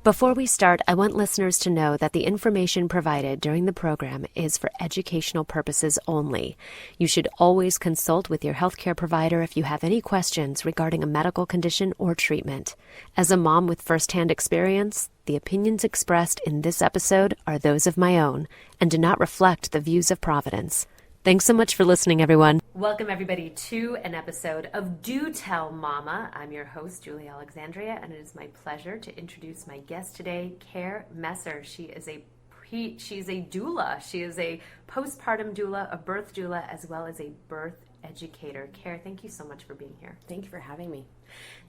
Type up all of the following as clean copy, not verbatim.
Before we start, I want listeners to know that the information provided during the program is for educational purposes only. You should always consult with your healthcare provider if you have any questions regarding a medical condition or treatment. As a mom with firsthand experience, the opinions expressed in this episode are those of my own and do not reflect the views of Providence. Thanks so much for listening, everyone. Welcome, everybody, to an episode of Do Tell Mama. I'm your host, Julie Alexandria, and it is my pleasure to introduce my guest today, Care Messer. She's a doula. She is a postpartum doula, a birth doula, as well as a birth educator. Care, thank you so much for being here. Thank you for having me.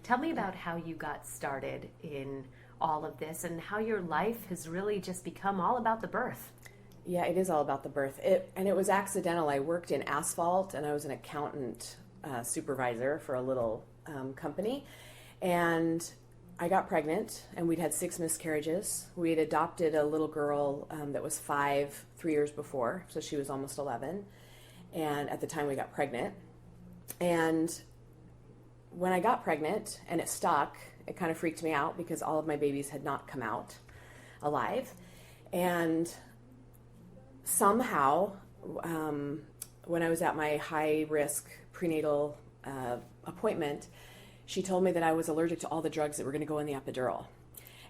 Tell me about how you got started in all of this and how your life has really just become all about the birth. Yeah, it is all about the birth. It was accidental. I worked in asphalt, and I was an accountant supervisor for a little company. And I got pregnant, and we'd had 6 miscarriages. We had adopted a little girl that was 3 years before, so she was almost 11. And at the time we got pregnant. And when I got pregnant and it stuck, it kind of freaked me out because all of my babies had not come out alive. And somehow, when I was at my high-risk prenatal appointment, she told me that I was allergic to all the drugs that were going to go in the epidural.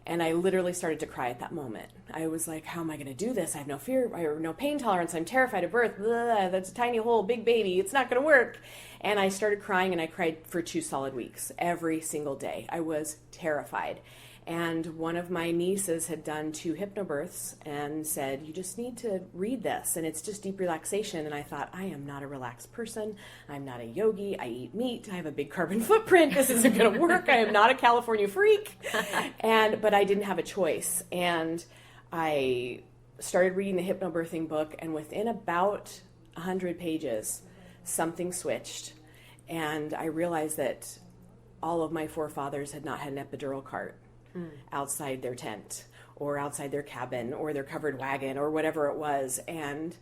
And I literally started to cry at that moment. I was like, how am I going to do this? I have no fear, I have no pain tolerance. I'm terrified of birth. Blah, that's a tiny hole, big baby. It's not going to work. And I started crying, and I cried for 2 solid weeks, every single day. I was terrified. And one of my nieces had done 2 hypnobirths and said, you just need to read this, and it's just deep relaxation. And I thought, I am not a relaxed person. I'm not a yogi. I eat meat. I have a big carbon footprint. This isn't going to work. I am not a California freak. But I didn't have a choice. And I started reading the hypnobirthing book, and within about 100 pages, something switched. And I realized that all of my forefathers had not had an epidural cart outside their tent or outside their cabin or their covered wagon or whatever it was. And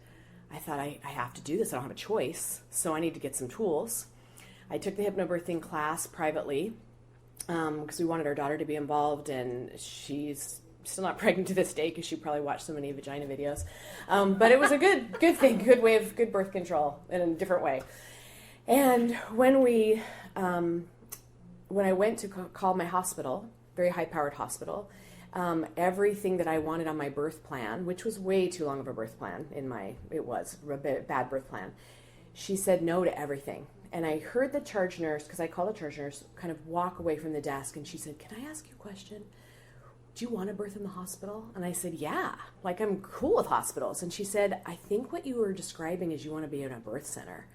I thought, I have to do this. I don't have a choice. So I need to get some tools. I took the hypnobirthing class privately because we wanted our daughter to be involved, and she's still not pregnant to this day because she probably watched so many vagina videos. But it was a good thing, good way of good birth control in a different way. And when I went to call my hospital, very high-powered hospital, everything that I wanted on my birth plan, which was way too long of a birth plan it was a bad birth plan, she said no to everything. And I heard the charge nurse, because I call the charge nurse, kind of walk away from the desk, and she said, can I ask you a question? Do you want to birth in the hospital? And I said, yeah, like I'm cool with hospitals. And she said, I think what you were describing is you want to be in a birth center.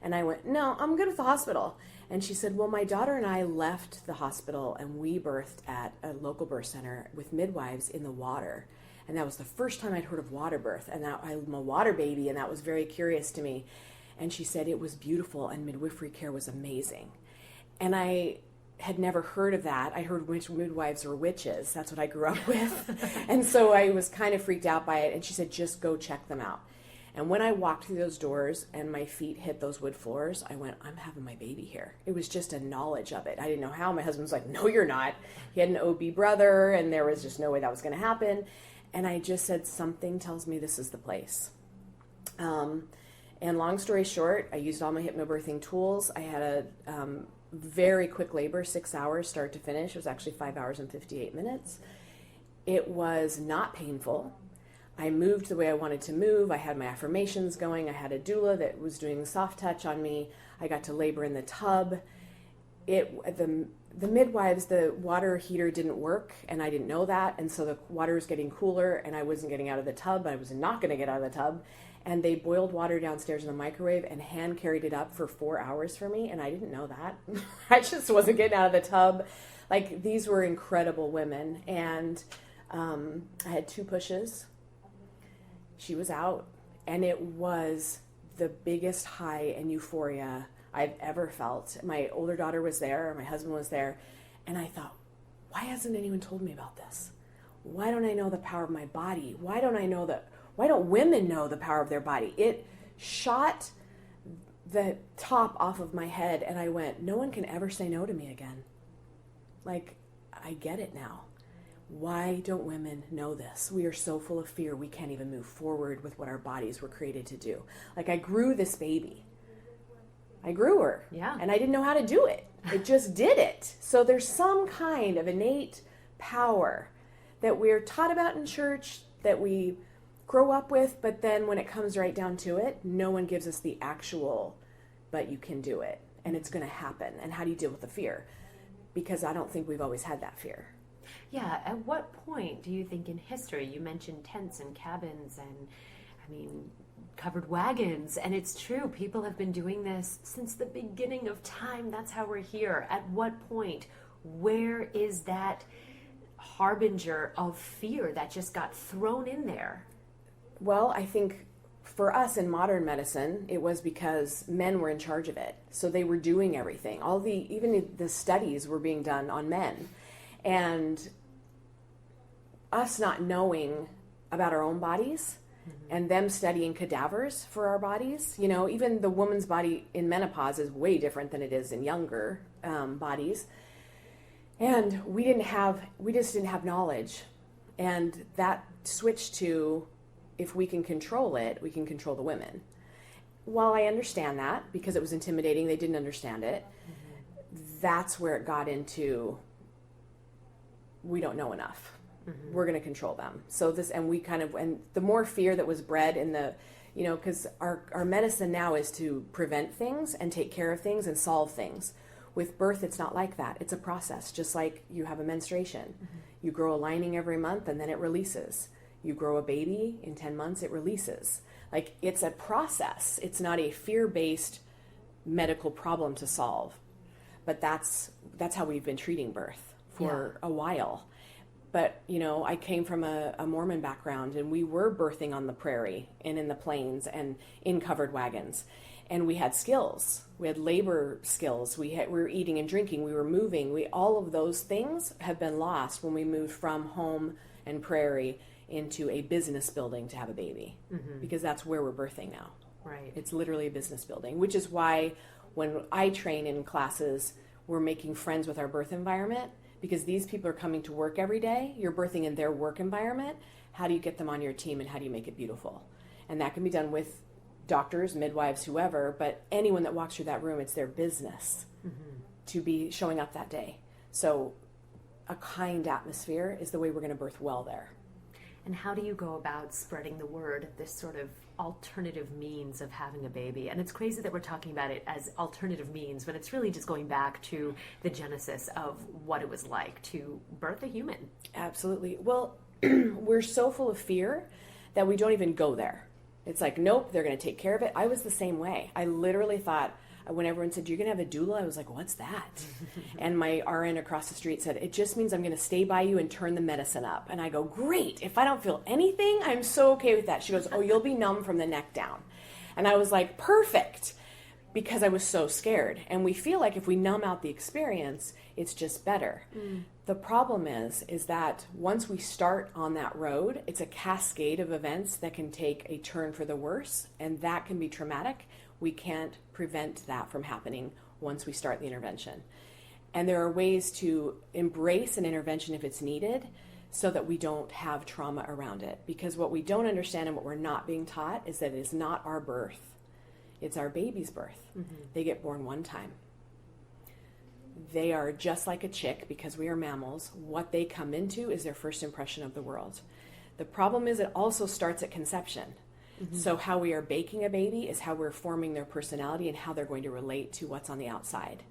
And I went, no, I'm good with the hospital. And she said, well, my daughter and I left the hospital and we birthed at a local birth center with midwives in the water. And that was the first time I'd heard of water birth. And now I'm a water baby, and that was very curious to me. And she said it was beautiful and midwifery care was amazing. And I had never heard of that. I heard midwives were witches. That's what I grew up with. And so I was kind of freaked out by it. And she said, just go check them out. And when I walked through those doors and my feet hit those wood floors, I went, I'm having my baby here. It was just a knowledge of it. I didn't know how. My husband was like, no, you're not. He had an OB brother, and there was just no way that was going to happen. And I just said, something tells me this is the place. And long story short, I used all my hypnobirthing tools. I had a very quick labor, 6 hours start to finish. It was actually 5 hours and 58 minutes. It was not painful. I moved the way I wanted to move. I had my affirmations going. I had a doula that was doing soft touch on me. I got to labor in the tub. The midwives, the water heater didn't work, and I didn't know that. And so the water was getting cooler, and I wasn't getting out of the tub. I was not going to get out of the tub. And they boiled water downstairs in the microwave and hand carried it up for 4 hours for me, and I didn't know that. I just wasn't getting out of the tub. Like, these were incredible women. And I had 2 pushes. She was out, and it was the biggest high and euphoria I've ever felt. My older daughter was there, my husband was there, and I thought, why hasn't anyone told me about this? Why don't I know the power of my body? Why don't women know the power of their body? It shot the top off of my head, and I went, no one can ever say no to me again. Like, I get it now. why don't women know this? We are so full of fear, we can't even move forward with what our bodies were created to do. Like, I grew this baby. I grew her. Yeah. And I didn't know how to do it. It just did it. So there's some kind of innate power that we're taught about in church, that we grow up with, but then when it comes right down to it, no one gives us the actual, but you can do it, and it's going to happen. And how do you deal with the fear? Because I don't think we've always had that fear. Yeah, at what point do you think in history, you mentioned tents and cabins and, covered wagons, and it's true, people have been doing this since the beginning of time. That's how we're here. At what point, where is that harbinger of fear that just got thrown in there? Well, I think for us in modern medicine, it was because men were in charge of it. So they were doing everything. Even the studies were being done on men. And us not knowing about our own bodies, and them studying cadavers for our bodies. Even the woman's body in menopause is way different than it is in younger bodies. And we just didn't have knowledge. And that switched to, if we can control it, we can control the women. While I understand that, because it was intimidating, they didn't understand it, that's where it got into, we don't know enough. We're going to control them. So and the more fear that was bred in because our medicine now is to prevent things and take care of things and solve things. With birth, it's not like that. It's a process, just like you have a menstruation. You grow a lining every month and then it releases. You grow a baby, in 10 months it releases. Like, it's a process. It's not a fear-based medical problem to solve. But that's how we've been treating birth for a while. But, I came from a Mormon background, and we were birthing on the prairie and in the plains and in covered wagons. And we had skills. We had labor skills. We were eating and drinking. We were moving. All of those things have been lost when we moved from home and prairie into a business building to have a baby. Because that's where we're birthing now. Right. It's literally a business building, which is why when I train in classes, we're making friends with our birth environment. Because these people are coming to work every day. You're birthing in their work environment. How do you get them on your team, and how do you make it beautiful? And that can be done with doctors, midwives, whoever, but anyone that walks through that room, it's their business to be showing up that day. So a kind atmosphere is the way we're going to birth well there. And how do you go about spreading the word, this sort of alternative means of having a baby? And it's crazy that we're talking about it as alternative means, but it's really just going back to the genesis of what it was like to birth a human. Absolutely. Well, we're so full of fear that we don't even go there. It's like, nope, they're going to take care of it. I was the same way. I literally thought, when everyone said, you're going to have a doula, I was like, what's that? And my RN across the street said, it just means I'm going to stay by you and turn the medicine up. And I go, great. If I don't feel anything, I'm so okay with that. She goes, oh, you'll be numb from the neck down. And I was like, perfect, because I was so scared. And we feel like if we numb out the experience, it's just better. The problem is that once we start on that road, it's a cascade of events that can take a turn for the worse, and that can be traumatic. We can't prevent that from happening once we start the intervention. And there are ways to embrace an intervention if it's needed so that we don't have trauma around it. Because what we don't understand and what we're not being taught is that it is not our birth. It's our baby's birth. They get born one time. They are just like a chick, because we are mammals. What they come into is their first impression of the world. The problem is it also starts at conception. So how we are baking a baby is how we're forming their personality and how they're going to relate to what's on the outside.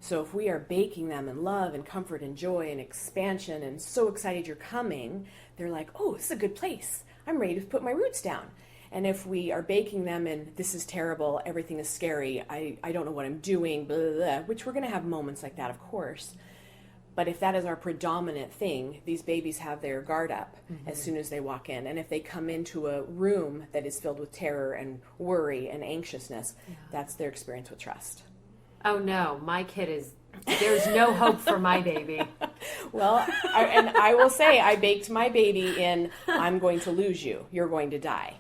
So if we are baking them in love and comfort and joy and expansion and so excited you're coming, they're like, oh, this is a good place. I'm ready to put my roots down. And if we are baking them in, this is terrible, everything is scary, I don't know what I'm doing, blah, blah, blah, which we're going to have moments like that, of course. But if that is our predominant thing, these babies have their guard up as soon as they walk in. And if they come into a room that is filled with terror and worry and anxiousness, that's their experience with trust. Oh no, my kid is, there's no hope for my baby. Well, I will say, I baked my baby in, I'm going to lose you, you're going to die.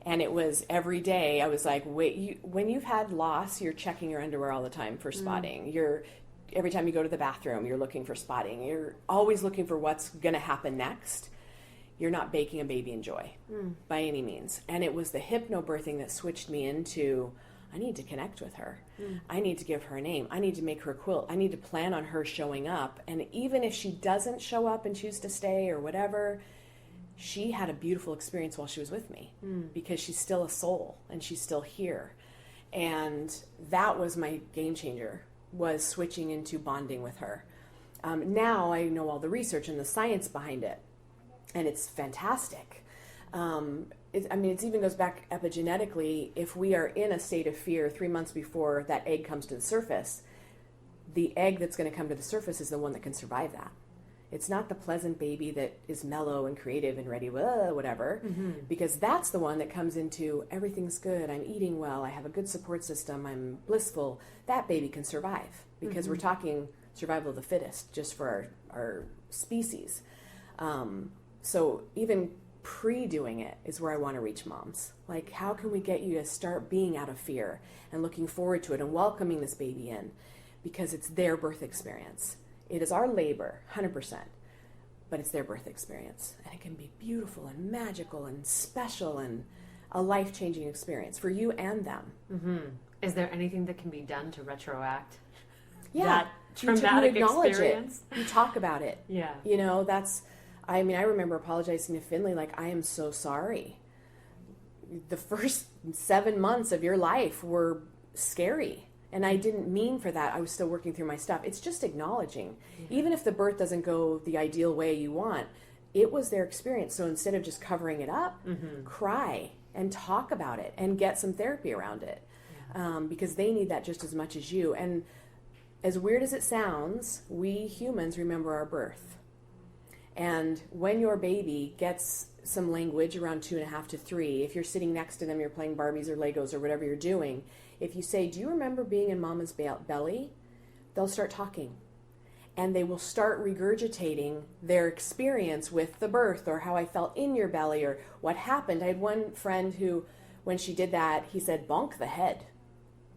And it was every day, I was like, wait, when you've had loss, you're checking your underwear all the time for spotting. You're every time you go to the bathroom, you're looking for spotting. You're always looking for what's going to happen next. You're not baking a baby in joy by any means. And it was the hypnobirthing that switched me into, I need to connect with her. I need to give her a name. I need to make her a quilt. I need to plan on her showing up. And even if she doesn't show up and choose to stay or whatever, she had a beautiful experience while she was with me because she's still a soul and she's still here. And that was my game changer, was switching into bonding with her. Now I know all the research and the science behind it, and it's fantastic. It even goes back epigenetically. If we are in a state of fear 3 months before that egg comes to the surface, the egg that's going to come to the surface is the one that can survive that. It's not the pleasant baby that is mellow and creative and ready, whatever, because that's the one that comes into everything's good, I'm eating well, I have a good support system, I'm blissful. That baby can survive because we're talking survival of the fittest just for our species. So even pre-doing it is where I want to reach moms. Like, how can we get you to start being out of fear and looking forward to it and welcoming this baby in? Because it's their birth experience. It is our labor, 100%, but it's their birth experience. And it can be beautiful and magical and special and a life-changing experience for you and them. Is there anything that can be done to retroact that traumatic you acknowledge experience? You talk about it. Yeah. You know, I remember apologizing to Finley, like, I am so sorry. The first 7 months of your life were scary. And I didn't mean for that. I was still working through my stuff. It's just acknowledging. Even if the birth doesn't go the ideal way you want, it was their experience. So instead of just covering it up, cry and talk about it and get some therapy around it. Because they need that just as much as you. And as weird as it sounds, we humans remember our birth. And when your baby gets some language around 2.5 to 3, if you're sitting next to them, you're playing Barbies or Legos or whatever you're doing, if you say, do you remember being in mama's belly? They'll start talking. And they will start regurgitating their experience with the birth or how I felt in your belly or what happened. I had one friend who, when she did that, he said, bonk the head.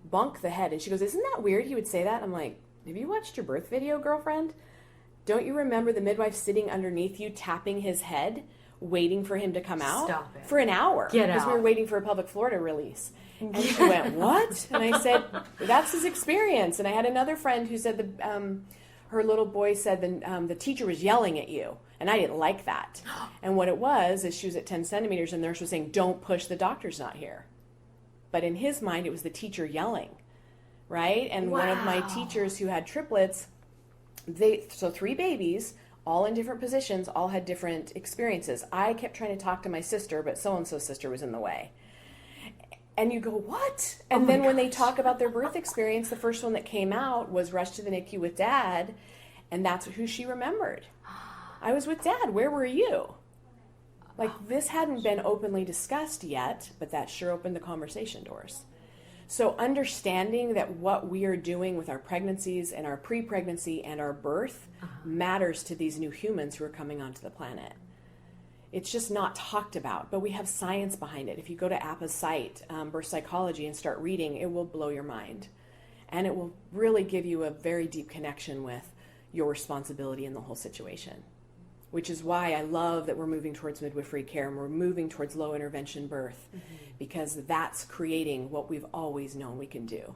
Bonk the head. And she goes, isn't that weird he would say that? I'm like, have you watched your birth video, girlfriend? Don't you remember the midwife sitting underneath you, tapping his head, waiting for him to come out? Stop it. For an hour. Get out. Because we were waiting for a public Florida release. And she went, what? And I said, that's his experience. And I had another friend who said her little boy said the teacher was yelling at you. And I didn't like that. And what it was is she was at 10 centimeters and the nurse was saying, don't push, the doctor's not here. But in his mind, it was the teacher yelling, right? And one of my teachers who had triplets, so 3 babies, all in different positions, all had different experiences. I kept trying to talk to my sister, but so-and-so's sister was in the way. And you go, what? And then when they talk about their birth experience, the first one that came out was rushed to the NICU with Dad, and that's who she remembered. I was with Dad. Where were you? Like, this hadn't been openly discussed yet, but that sure opened the conversation doors. So understanding that what we are doing with our pregnancies and our pre-pregnancy and our birth matters to these new humans who are coming onto the planet. It's just not talked about, but we have science behind it. If you go to APA's site, Birth Psychology, and start reading, it will blow your mind. And it will really give you a very deep connection with your responsibility in the whole situation, which is why I love that we're moving towards midwifery care and we're moving towards low intervention birth, because that's creating what we've always known we can do.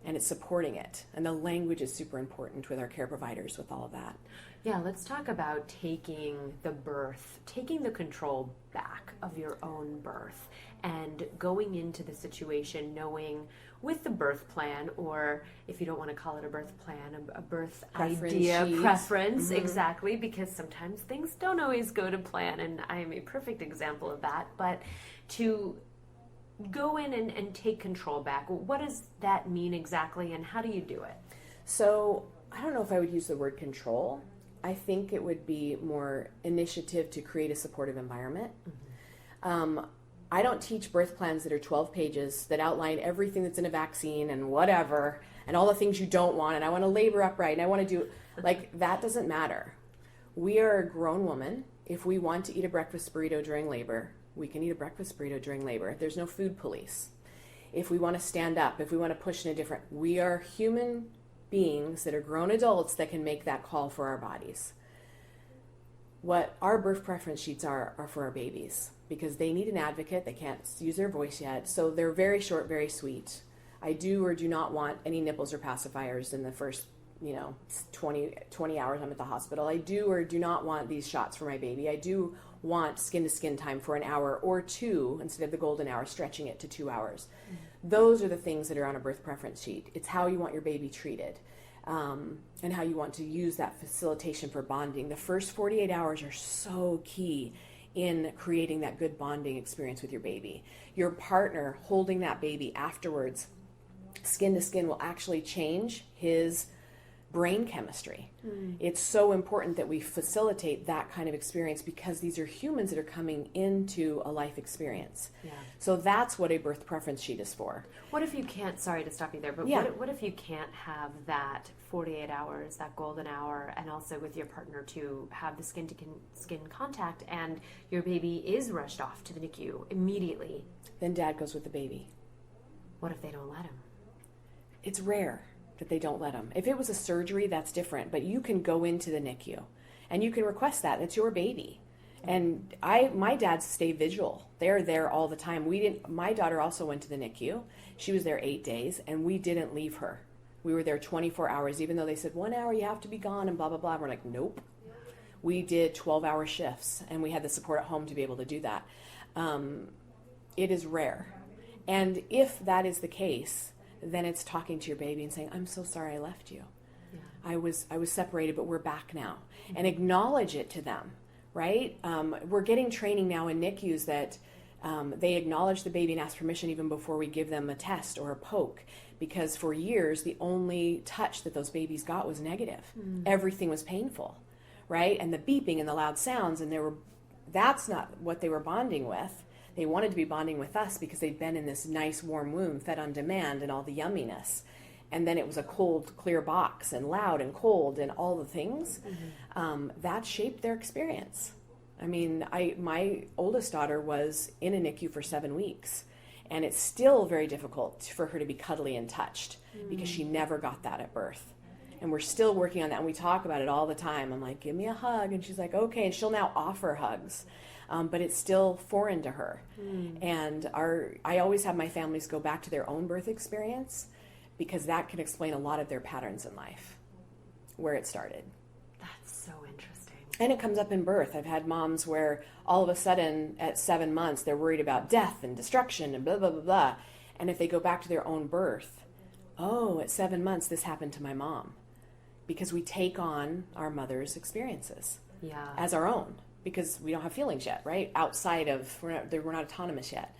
And it's supporting it. And the language is super important with our care providers with all of that. Yeah, let's talk about taking the control back of your own birth and going into the situation knowing with the birth plan, or if you don't want to call it a birth plan, a birth preference, exactly, because sometimes things don't always go to plan, and I am a perfect example of that. But to go in and take control back, what does that mean exactly, and how do you do it? So I don't know if I would use the word control. I think it would be more initiative to create a supportive environment. I don't teach birth plans that are 12 pages that outline everything that's in a vaccine and whatever, and all the things you don't want, and I want to labor upright, and I want to do, like, that doesn't matter. We are a grown woman. If we want to eat a breakfast burrito during labor, we can eat a breakfast burrito during labor. There's no food police. If we want to stand up, if we want to push in a different, we are human beings that are grown adults that can make that call for our bodies. What our birth preference sheets are for our babies, because they need an advocate. They can't use their voice yet. So they're very short, very sweet. I do or do not want any nipples or pacifiers in the first 20 hours I'm at the hospital. I do or do not want these shots for my baby. I do want skin-to-skin time for an hour or two instead of the golden hour, stretching it to 2 hours. Those are the things that are on a birth preference sheet. It's how you want your baby treated, and how you want to use that facilitation for bonding. The first 48 hours are so key in creating that good bonding experience with your baby. Your partner holding that baby afterwards, skin to skin, will actually change his brain chemistry. It's so important that we facilitate that kind of experience, because these are humans that are coming into a life experience. Yeah. So that's what a birth preference sheet is for. What if you can't, sorry to stop you there, but Yeah. what if you can't have that 48 hours, that golden hour, and also with your partner to have the skin contact, and your baby is rushed off to the NICU immediately? Then dad goes with the baby. What if they don't let him? It's rare that they don't let them. If it was a surgery, that's different, but you can go into the NICU and you can request that. It's your baby. And my dads stay vigil. They're there all the time. My daughter also went to the NICU. She was there 8 days, and we didn't leave her. We were there 24 hours, even though they said 1 hour you have to be gone and blah, blah, blah. And we're like, nope. We did 12-hour shifts, and we had the support at home to be able to do that. It is rare. And if that is the case, then it's talking to your baby and saying, I'm so sorry I left you. Yeah. I was separated, but we're back now. And acknowledge it to them, right? We're getting training now in NICUs that they acknowledge the baby and ask permission even before we give them a test or a poke. Because for years, the only touch that those babies got was negative. Everything was painful, right? And the beeping and the loud sounds, and that's not what they were bonding with. They wanted to be bonding with us because they'd been in this nice warm womb, fed on demand and all the yumminess. And then it was a cold, clear box and loud and cold and all the things. That shaped their experience. I mean, my oldest daughter was in a NICU for 7 weeks, and it's still very difficult for her to be cuddly and touched because she never got that at birth. And we're still working on that, and we talk about it all the time. I'm like, give me a hug. And she's like, okay. And she'll now offer hugs. But it's still foreign to her. And I always have my families go back to their own birth experience, because that can explain a lot of their patterns in life, where it started. That's so interesting. And it comes up in birth. I've had moms where all of a sudden at 7 months, they're worried about death and destruction and blah, blah, blah, blah. And if they go back to their own birth, at 7 months, this happened to my mom. Because we take on our mother's experiences as our own. Because we don't have feelings yet, right? Outside of, we're not autonomous yet.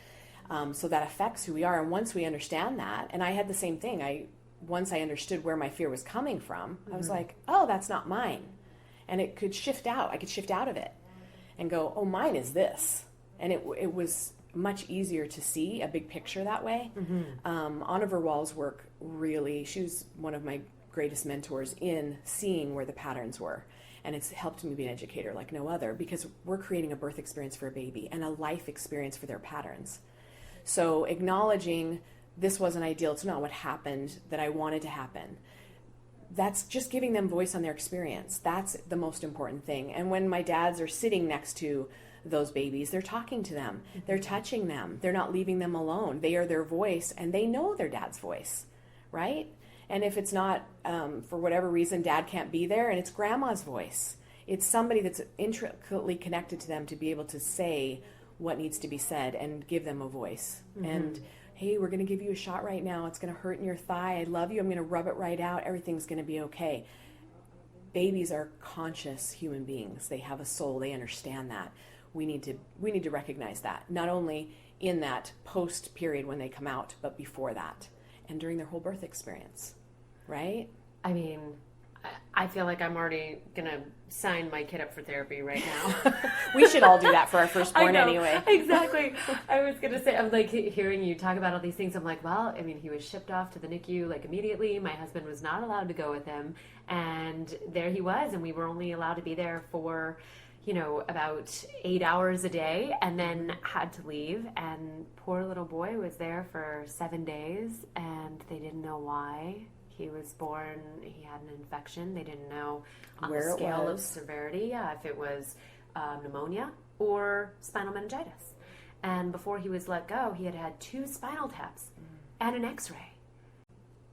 So that affects who we are. And once we understand that, and I had the same thing. Once I understood where my fear was coming from, I was like, oh, that's not mine. And it could shift out. I could shift out of it and go, oh, mine is this. And it was much easier to see a big picture that way. Anna Verwal's work really, she was one of my greatest mentors in seeing where the patterns were. And it's helped me be an educator like no other, because we're creating a birth experience for a baby and a life experience for their patterns. So acknowledging this wasn't ideal, it's not what happened that I wanted to happen. That's just giving them voice on their experience. That's the most important thing. And when my dads are sitting next to those babies, they're talking to them, they're touching them, they're not leaving them alone. They are their voice, and they know their dad's voice, right? And if it's not, for whatever reason, dad can't be there, and it's grandma's voice. It's somebody that's intricately connected to them to be able to say what needs to be said and give them a voice. And, hey, we're going to give you a shot right now. It's going to hurt in your thigh. I love you. I'm going to rub it right out. Everything's going to be okay. Babies are conscious human beings. They have a soul. They understand that. We need to recognize that, not only in that post period when they come out, but before that and during their whole birth experience. Right? I mean, I feel like I'm already going to sign my kid up for therapy right now. We should all do that for our firstborn anyway. Exactly. I was going to say, I'm like hearing you talk about all these things. I'm like, well, I mean, he was shipped off to the NICU like immediately. My husband was not allowed to go with him. And there he was. And we were only allowed to be there for, about 8 hours a day, and then had to leave. And poor little boy was there for 7 days, and they didn't know why He was born, he had an infection. They didn't know on Where the it scale of was. severity, if it was pneumonia or spinal meningitis. And before he was let go, he had had 2 spinal taps and an x-ray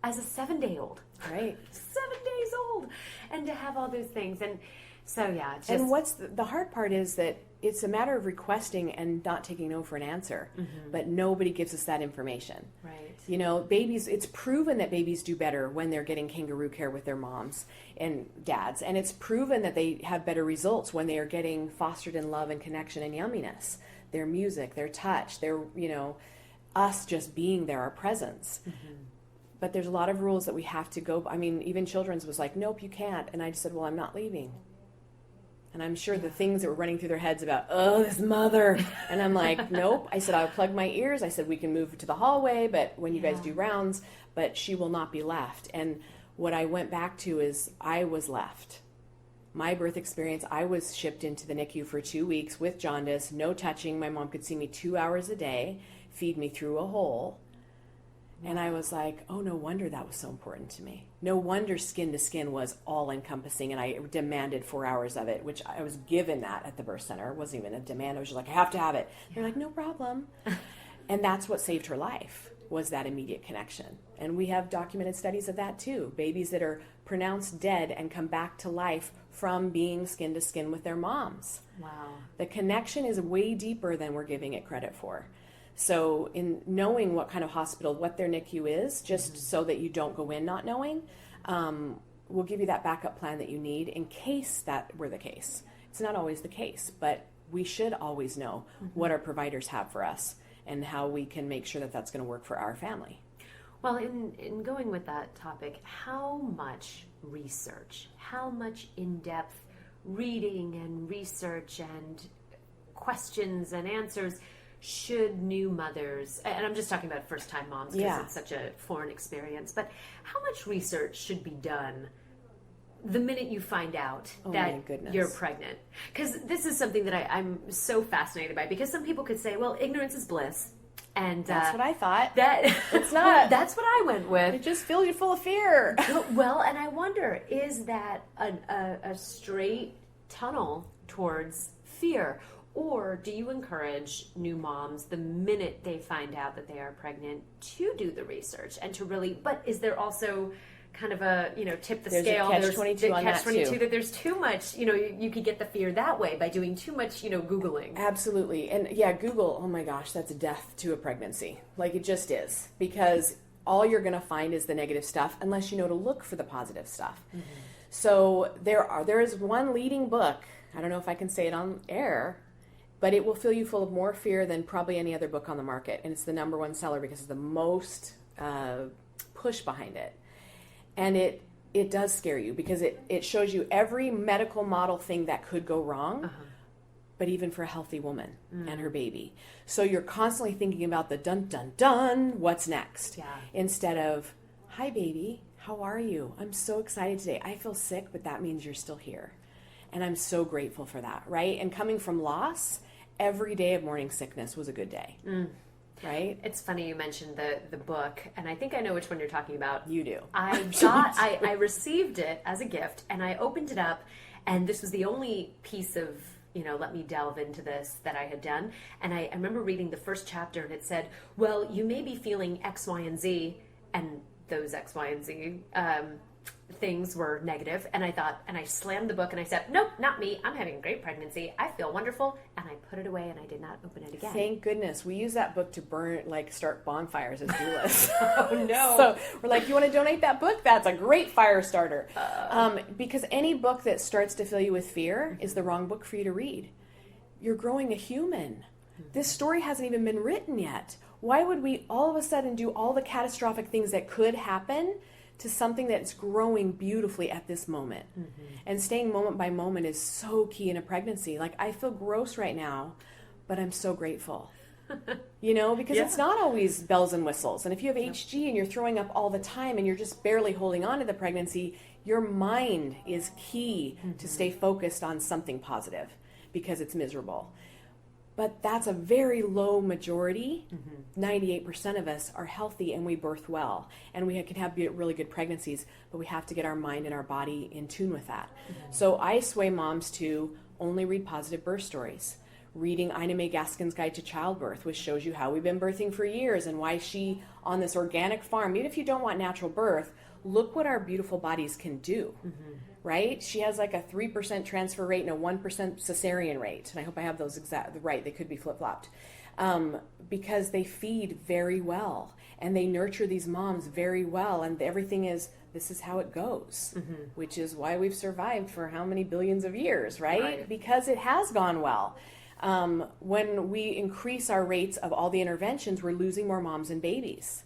as a 7-day-old. Right. 7 days old. And to have all those things. And so, yeah, it's just... And what's the hard part is that it's a matter of requesting and not taking no for an answer. But nobody gives us that information. Right. You know, babies, it's proven that babies do better when they're getting kangaroo care with their moms and dads. And it's proven that they have better results when they are getting fostered in love and connection and yumminess. Their music, their touch, their, you know, us just being there, our presence. But there's a lot of rules that we have to go. I mean, even Children's was like, nope, you can't. And I just said, well, I'm not leaving. And I'm sure the things that were running through their heads about, oh, this mother. And I'm like, nope. I said, I'll plug my ears. I said, we can move to the hallway, but when you guys do rounds, but she will not be left. And what I went back to is I was left. My birth experience, I was shipped into the NICU for 2 weeks with jaundice, no touching. My mom could see me 2 hours a day, feed me through a hole. And I was like, oh, no wonder that was so important to me. No wonder skin to skin was all encompassing, and I demanded 4 hours of it, which I was given that at the birth center. It wasn't even a demand. I was just like, I have to have it. They're like, no problem. And that's what saved her life, was that immediate connection. And we have documented studies of that too. Babies that are pronounced dead and come back to life from being skin to skin with their moms. Wow. The connection is way deeper than we're giving it credit for. So in knowing what kind of hospital, what their NICU is, just so that you don't go in not knowing, will give you that backup plan that you need in case that were the case. It's not always the case, but we should always know what our providers have for us and how we can make sure that that's going to work for our family. Well, in going with that topic, how much research, how much in-depth reading and research and questions and answers should new mothers, and I'm just talking about first-time moms because it's such a foreign experience, but how much research should be done the minute you find out that you're pregnant? Because this is something that I'm so fascinated by, because some people could say, well, ignorance is bliss. And that's what I thought. That it's not. Well, that's what I went with. It just fills you full of fear. Well, and I wonder, is that a straight tunnel towards fear? Or do you encourage new moms the minute they find out that they are pregnant to do the research and to really, but is there also kind of a, tip the scale? There's a catch-22 on that too. That there's too much, you could get the fear that way by doing too much, Googling. Absolutely. And yeah, Google, oh my gosh, that's a death to a pregnancy. Like it just is. Because all you're going to find is the negative stuff unless you know to look for the positive stuff. So there is one leading book, I don't know if I can say it on air, but it will fill you full of more fear than probably any other book on the market. And it's the #1 seller because it's the most push behind it. And it does scare you because it shows you every medical model thing that could go wrong, but even for a healthy woman and her baby. So you're constantly thinking about the dun, dun, dun, what's next? Yeah. Instead of, hi, baby, how are you? I'm so excited today. I feel sick, but that means you're still here. And I'm so grateful for that, right? And coming from loss, every day of morning sickness was a good day, right? It's funny you mentioned the book, and I think I know which one you're talking about. You do. I received it as a gift, and I opened it up, and this was the only piece of, let me delve into this that I had done. And I remember reading the first chapter, and it said, well, you may be feeling X, Y, and Z, and those X, Y, and Z things were negative, and I thought, and I slammed the book and I said, nope, not me, I'm having a great pregnancy, I feel wonderful, and I put it away and I did not open it again. Thank goodness. We use that book to start bonfires as doulas. Oh no. So we're like, you want to donate that book? That's a great fire starter. Because any book that starts to fill you with fear is the wrong book for you to read. You're growing a human. This story hasn't even been written yet. Why would we all of a sudden do all the catastrophic things that could happen to something that's growing beautifully at this moment? And staying moment by moment is so key in a pregnancy. Like, I feel gross right now, but I'm so grateful. Because it's not always bells and whistles. And if you have HG and you're throwing up all the time and you're just barely holding on to the pregnancy, your mind is key to stay focused on something positive because it's miserable. But that's a very low majority. 98% of us are healthy and we birth well. And we can have really good pregnancies, but we have to get our mind and our body in tune with that. So I sway moms to only read positive birth stories. Reading Ina May Gaskin's Guide to Childbirth, which shows you how we've been birthing for years and why she, on this organic farm, even if you don't want natural birth, look what our beautiful bodies can do. Right? She has like a 3% transfer rate and a 1% cesarean rate. And I hope I have those exact right. They could be flip-flopped. Because they feed very well and they nurture these moms very well. And everything is, this is how it goes, which is why we've survived for how many billions of years, right? Because it has gone well. When we increase our rates of all the interventions, we're losing more moms and babies.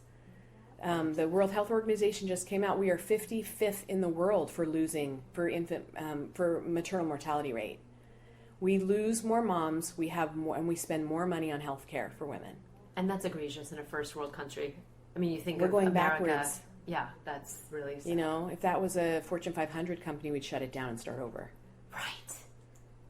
The World Health Organization just came out. We are 55th in the world for maternal mortality rate. We lose more moms. We have more, and we spend more money on health care for women. And that's egregious in a first world country. I mean, you think we're of going America, backwards. Yeah, that's really sad. You know, if that was a Fortune 500 company, we'd shut it down and start over. Right.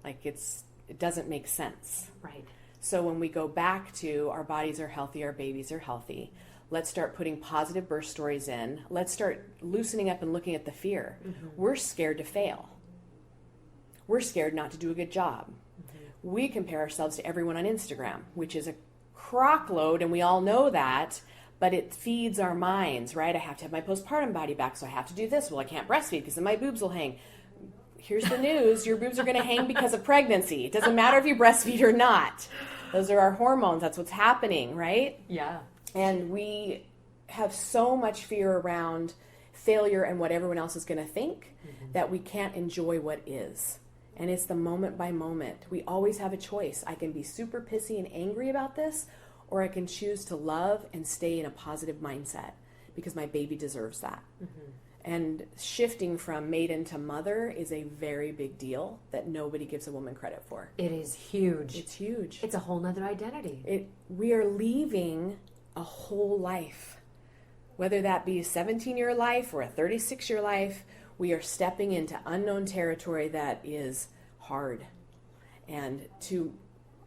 Like it doesn't make sense. Right. So when we go back to our bodies are healthy, our babies are healthy. Let's start putting positive birth stories in. Let's start loosening up and looking at the fear. We're scared to fail. We're scared not to do a good job. We compare ourselves to everyone on Instagram, which is a crock load, and we all know that, but it feeds our minds, right? I have to have my postpartum body back, so I have to do this. Well, I can't breastfeed because then my boobs will hang. Here's the news. Your boobs are going to hang because of pregnancy. It doesn't matter if you breastfeed or not. Those are our hormones. That's what's happening, right? Yeah. And we have so much fear around failure and what everyone else is going to think that we can't enjoy what is. And it's the moment by moment. We always have a choice. I can be super pissy and angry about this, or I can choose to love and stay in a positive mindset because my baby deserves that. And shifting from maiden to mother is a very big deal that nobody gives a woman credit for. It is huge. It's huge. It's a whole nother identity. We are leaving a whole life. Whether that be a 17-year life or a 36-year life, we are stepping into unknown territory that is hard. And to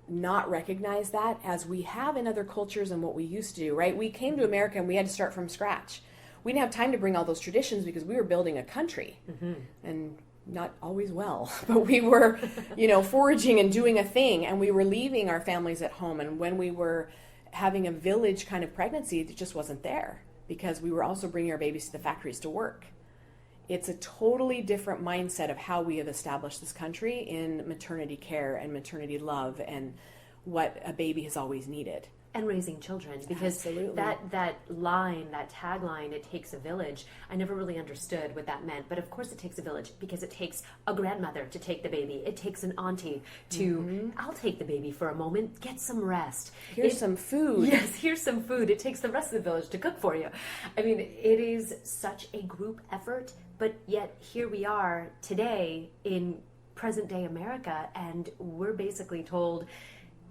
not recognize that, as we have in other cultures and what we used to do, right? We came to America and we had to start from scratch. We didn't have time to bring all those traditions because we were building a country. And not always well, but we were, foraging and doing a thing, and we were leaving our families at home. And when we were having a village kind of pregnancy, it just wasn't there because we were also bringing our babies to the factories to work. It's a totally different mindset of how we have established this country in maternity care and maternity love and what a baby has always needed. And raising children, because Absolutely. that line, that tagline, it takes a village, I never really understood what that meant. But of course it takes a village because it takes a grandmother to take the baby. It takes an auntie to, I'll take the baby for a moment, get some rest. Here's some food. Yes, here's some food. It takes the rest of the village to cook for you. I mean, it is such a group effort, but yet here we are today in present day America, and we're basically told,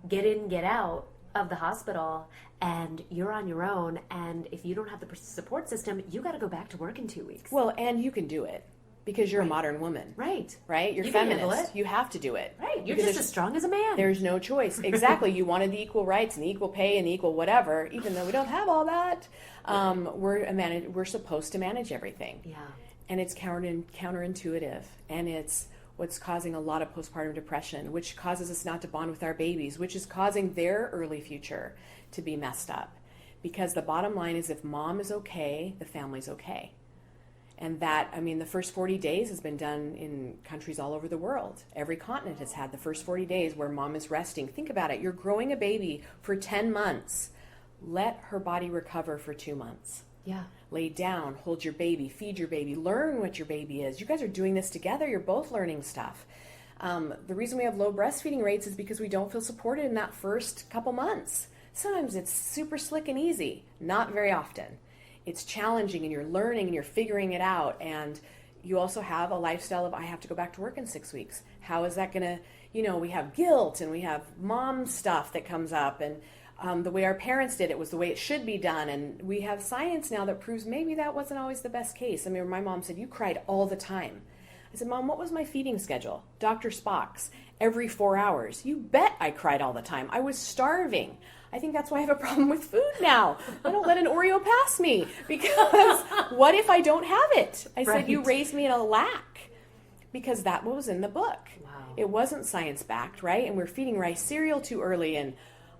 get in, get out of the hospital, and you're on your own, and if you don't have the support system, you got to go back to work in 2 weeks. Well, and you can do it because you're a modern woman. Right. You're You can handle feminist. it. You have to do it. Right. You're Because just as strong as a man. There's no choice. Exactly. You wanted the equal rights and the equal pay and the equal whatever, even though we don't have all that. We're supposed to manage everything. Yeah. And it's counterintuitive, and it's what's causing a lot of postpartum depression, which causes us not to bond with our babies, which is causing their early future to be messed up. Because the bottom line is, if mom is okay, the family's okay. And that, the first 40 days has been done in countries all over the world. Every continent has had the first 40 days where mom is resting. Think about it. You're growing a baby for 10 months. Let her body recover for 2 months. Yeah. Lay down, hold your baby, feed your baby, learn what your baby is. You guys are doing this together. You're both learning stuff. The reason we have low breastfeeding rates is because we don't feel supported in that first couple months. Sometimes it's super slick and easy. Not very often. It's challenging, and you're learning and you're figuring it out. And you also have a lifestyle of, I have to go back to work in 6 weeks. How is that going to, we have guilt, and we have mom stuff that comes up, and the way our parents did it was the way it should be done. And we have science now that proves maybe that wasn't always the best case. My mom said, you cried all the time. I said, Mom, what was my feeding schedule? Dr. Spock's. every 4 hours. You bet I cried all the time. I was starving. I think that's why I have a problem with food now. I don't let an Oreo pass me, because what if I don't have it? I said, you raised me in a lack, because that was in the book. Wow. It wasn't science-backed, right? And we're feeding rice cereal too early, and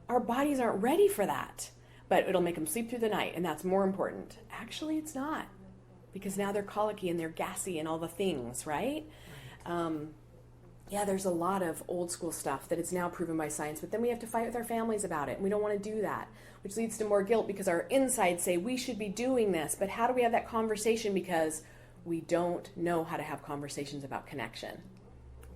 our bodies aren't ready for that. But it'll make them sleep through the night, and that's more important. Actually, it's not, because now they're colicky and they're gassy and all the things, right? Yeah, there's a lot of old school stuff that it's now proven by science, but then we have to fight with our families about it, and we don't want to do that, which leads to more guilt because our insides say we should be doing this, but how do we have that conversation? Because we don't know how to have conversations about connection.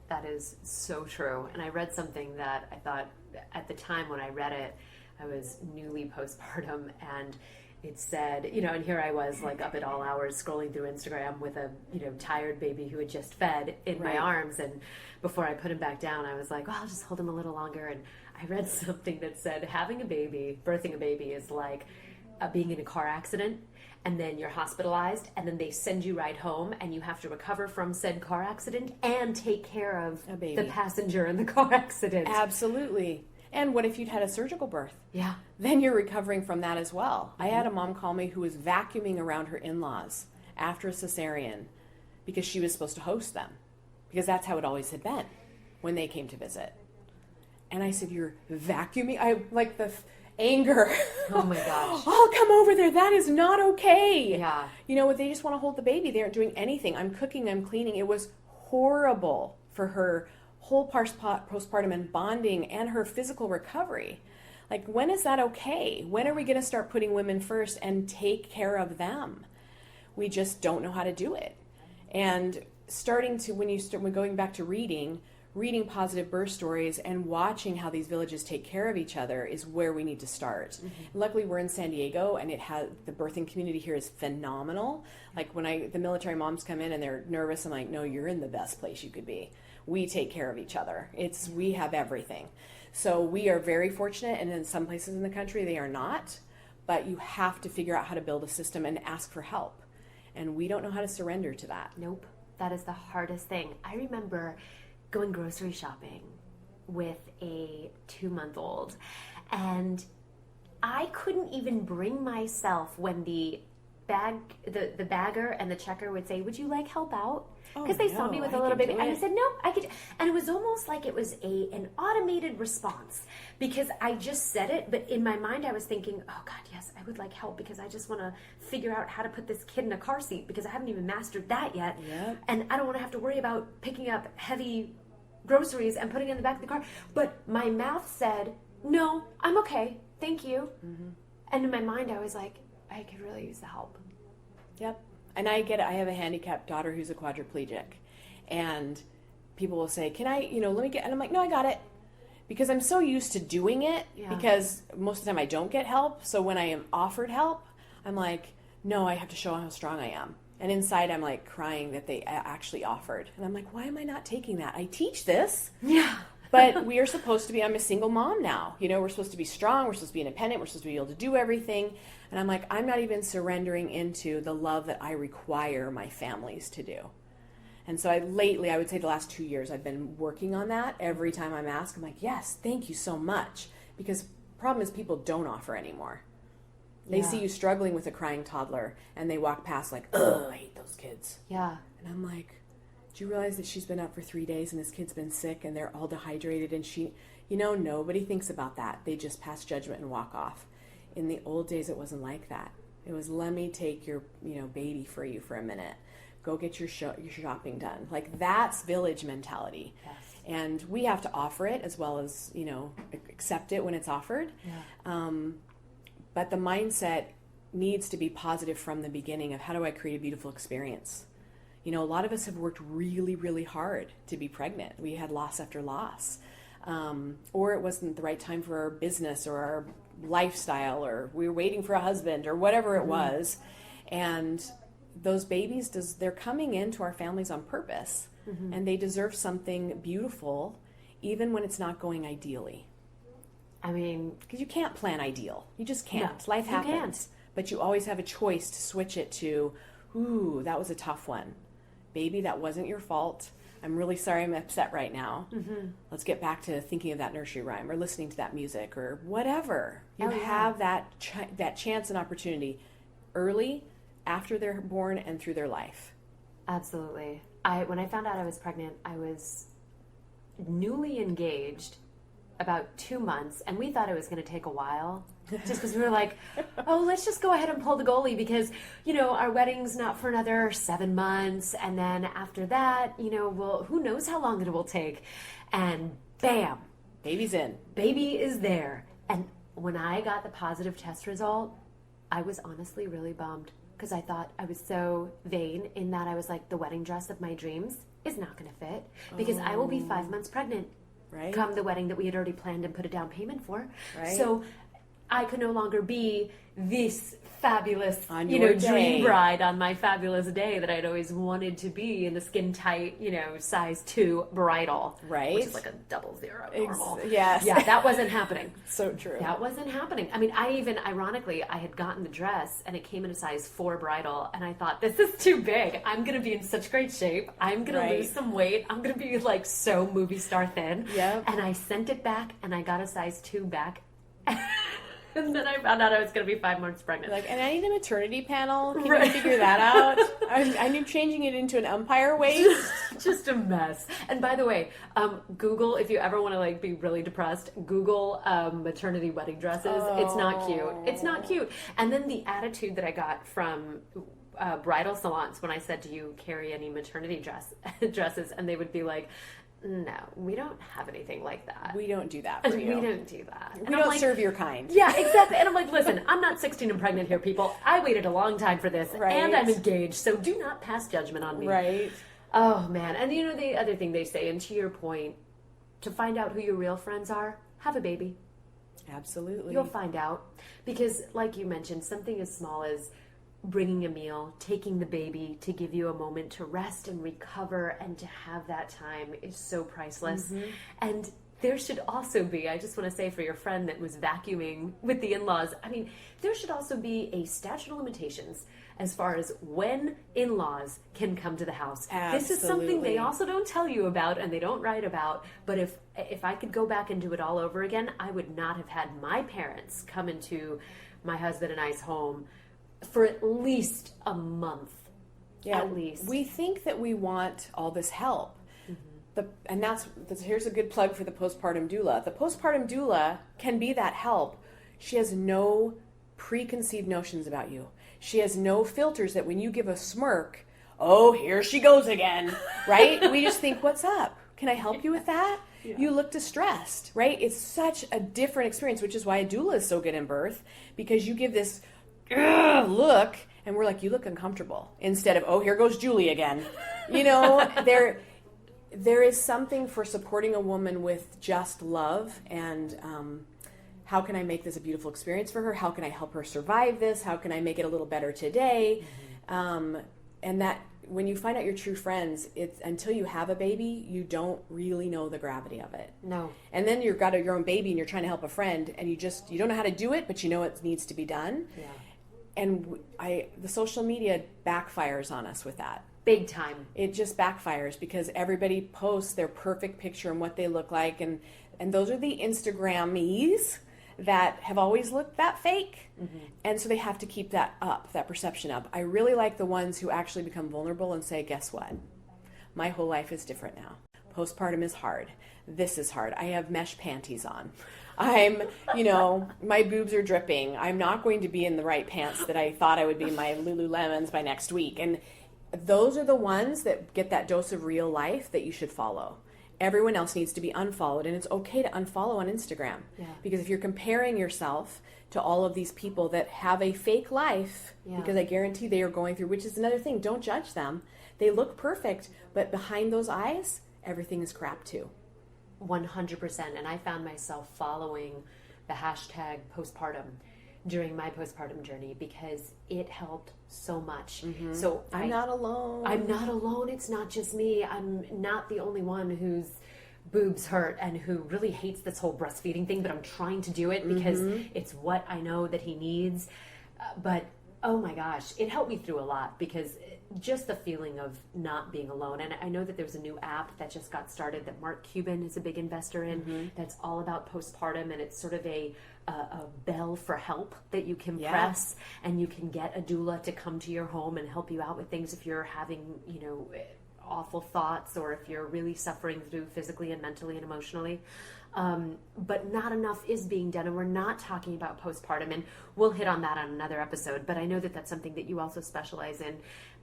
That is so true. And I read something that I thought, at the time when I read it, I was newly postpartum, and it said, and here I was like up at all hours scrolling through Instagram with a, tired baby who had just fed in my arms. And before I put him back down, I was like, I'll just hold him a little longer. And I read something that said having a baby, birthing a baby, is like being in a car accident, and then you're hospitalized, and then they send you right home, and you have to recover from said car accident and take care of the passenger in the car accident. Absolutely. And what if you'd had a surgical birth? Yeah. Then you're recovering from that as well. I had a mom call me who was vacuuming around her in-laws after a cesarean because she was supposed to host them, because that's how it always had been when they came to visit. And I said, you're vacuuming? I like the anger. Oh my gosh. I'll come over there. That is not okay. Yeah. They just want to hold the baby. They aren't doing anything. I'm cooking, I'm cleaning. It was horrible for her whole postpartum and bonding and her physical recovery. Like, when is that okay? When are we going to start putting women first and take care of them? We just don't know how to do it. And when going back to reading positive birth stories and watching how these villages take care of each other is where we need to start. Mm-hmm. Luckily, we're in San Diego, and the birthing community here is phenomenal. Like, when the military moms come in and they're nervous, I'm like, no, you're in the best place you could be. We take care of each other. We have everything. So we are very fortunate, and in some places in the country they are not, but you have to figure out how to build a system and ask for help. And we don't know how to surrender to that. Nope. That is the hardest thing. I remember going grocery shopping with a 2-month-old, and I couldn't even bring myself when the bagger and the checker would say, would you like help out? Because they saw me with a little baby, and I said, no, I could. And it was almost like it was an automated response, because I just said it, but in my mind I was thinking, oh God, yes, I would like help, because I just want to figure out how to put this kid in a car seat, because I haven't even mastered that yet. Yep. And I don't want to have to worry about picking up heavy groceries and putting it in the back of the car. But my mouth said, no, I'm okay, thank you. Mm-hmm. And in my mind I was like, I could really use the help. Yep. And I get it. I have a handicapped daughter who's a quadriplegic, and people will say, can I, let me get, and I'm like, no, I got it, because I'm so used to doing it, because most of the time I don't get help. So when I am offered help, I'm like, no, I have to show how strong I am. And inside I'm like crying that they actually offered. And I'm like, why am I not taking that? I teach this. Yeah. But we are supposed to be, I'm a single mom now. We're supposed to be strong. We're supposed to be independent. We're supposed to be able to do everything. And I'm like, I'm not even surrendering into the love that I require my families to do. And so I would say the last 2 years, I've been working on that. Every time I'm asked, I'm like, yes, thank you so much. Because the problem is people don't offer anymore. They see you struggling with a crying toddler, and they walk past like, ugh, I hate those kids. Yeah. And I'm like, do you realize that she's been up for 3 days and this kid's been sick and they're all dehydrated, and nobody thinks about that. They just pass judgment and walk off. In the old days, it wasn't like that. It was, let me take your, baby for you for a minute. Go get your shopping done. Like, that's village mentality. Yes. And we have to offer it as well as, accept it when it's offered. Yeah. But the mindset needs to be positive from the beginning of, how do I create a beautiful experience? A lot of us have worked really, really hard to be pregnant. We had loss after loss. Or it wasn't the right time for our business or our lifestyle, or we were waiting for a husband or whatever it was. And those babies, they're coming into our families on purpose. Mm-hmm. And they deserve something beautiful, even when it's not going ideally. I mean, because you can't plan ideal. You just can't. No, life happens. Can't. But you always have a choice to switch it to, ooh, that was a tough one. Baby, that wasn't your fault. I'm really sorry I'm upset right now. Let's get back to thinking of that nursery rhyme or listening to that music or whatever. You have that that chance and opportunity early, after they're born, and through their life. Absolutely. When I found out I was pregnant, I was newly engaged about 2 months, and we thought it was going to take a while, just because we were like, oh, let's just go ahead and pull the goalie, because, you know, our wedding's not for another 7 months, and then after that, you know, well, who knows how long it will take. And bam, Baby's in. baby is there. And when I got the positive test result, I was honestly really bummed, because I thought I was so vain in that I was like, the wedding dress of my dreams is not going to fit, because I will be 5 months pregnant. Right. Come the wedding that we had already planned and put a down payment for. Right. So I could no longer be this fabulous, On you your know, day. dream bride on my fabulous day that I'd always wanted to be in the skin tight, you know, size 2 bridal. Right. Which is like a 00 normal. Yes. Yeah, that wasn't happening. So true. That wasn't happening. I mean, ironically, I had gotten the dress and it came in a size 4 bridal, and I thought, this is too big. I'm going to be in such great shape. I'm going to lose some weight. I'm going to be like so movie star thin. Yep. And I sent it back, and I got a size 2 back. And then I found out I was going to be 5 months pregnant. Like, and I need a maternity panel. Can you figure that out? I'm changing it into an umpire waist. Just a mess. And by the way, Google, if you ever want to like be really depressed, Google maternity wedding dresses. It's not cute. It's not cute. And then the attitude that I got from bridal salons when I said, do you carry any maternity dresses? And they would be like, no, we don't have anything like that. We don't do that for you. We don't do that. We don't serve your kind. Yeah, exactly. And I'm like, listen, I'm not 16 and pregnant here, people. I waited a long time for this, Right. and I'm engaged, so do not pass judgment on me. Right. Oh, man. And you know, the other thing they say, and to your point, to find out who your real friends are, have a baby. Absolutely. You'll find out. Because, like you mentioned, something as small as bringing a meal, taking the baby to give you a moment to rest and recover and to have that time is so priceless. And there should also be, I just want to say for your friend that was vacuuming with the in-laws, I mean, there should also be a statute of limitations as far as when in-laws can come to the house. Absolutely. This is something they also don't tell you about and they don't write about, but if I could go back and do it all over again, I would not have had my parents come into my husband and I's home for at least a month. Yeah, at least. We think that we want all this help. And here's a good plug for the postpartum doula. The postpartum doula can be that help. She has no preconceived notions about you. She has no filters that when you give a smirk, oh, here she goes again, right? We just think, what's up? Can I help you with that? Yeah. You look distressed, right? It's such a different experience, which is why a doula is so good in birth, because you give this look, and we're like, you look uncomfortable, instead of, oh, here goes Julie again. You know, there is something for supporting a woman with just love and how can I make this a beautiful experience for her? How can I help her survive this? How can I make it a little better today? And that when you find out your true friends, it's until you have a baby, you don't really know the gravity of it. No. And then you've got your own baby and you're trying to help a friend and you don't know how to do it, but you know it needs to be done. Yeah. And the social media backfires on us with that. Big time. It just backfires because everybody posts their perfect picture and what they look like. And those are the Instagrammies that have always looked that fake. And so they have to keep that up, that perception up. I really like the ones who actually become vulnerable and say, guess what? My whole life is different now. Postpartum is hard. This is hard. I have mesh panties on. My boobs are dripping. I'm not going to be in the right pants that I thought I would be in my Lululemons by next week. And those are the ones that get that dose of real life that you should follow. Everyone else needs to be unfollowed, and it's okay to unfollow on Instagram. Yeah. Because if you're comparing yourself to all of these people that have a fake life, because I guarantee they are going through, which is another thing, don't judge them. They look perfect, but behind those eyes, everything is crap too. 100%. And I found myself following the hashtag postpartum during my postpartum journey because it helped so much. So I'm not alone. I'm not alone. It's not just me. I'm not the only one whose boobs hurt and who really hates this whole breastfeeding thing, but I'm trying to do it because it's what I know that he needs. But Oh my gosh, it helped me through a lot, because just the feeling of not being alone. And I know that there's a new app that just got started that Mark Cuban is a big investor in, that's all about postpartum, and it's sort of a bell for help that you can press, and you can get a doula to come to your home and help you out with things if you're having, awful thoughts, or if you're really suffering through physically and mentally and emotionally. But not enough is being done, and we're not talking about postpartum, and we'll hit on that on another episode, but I know that that's something that you also specialize in.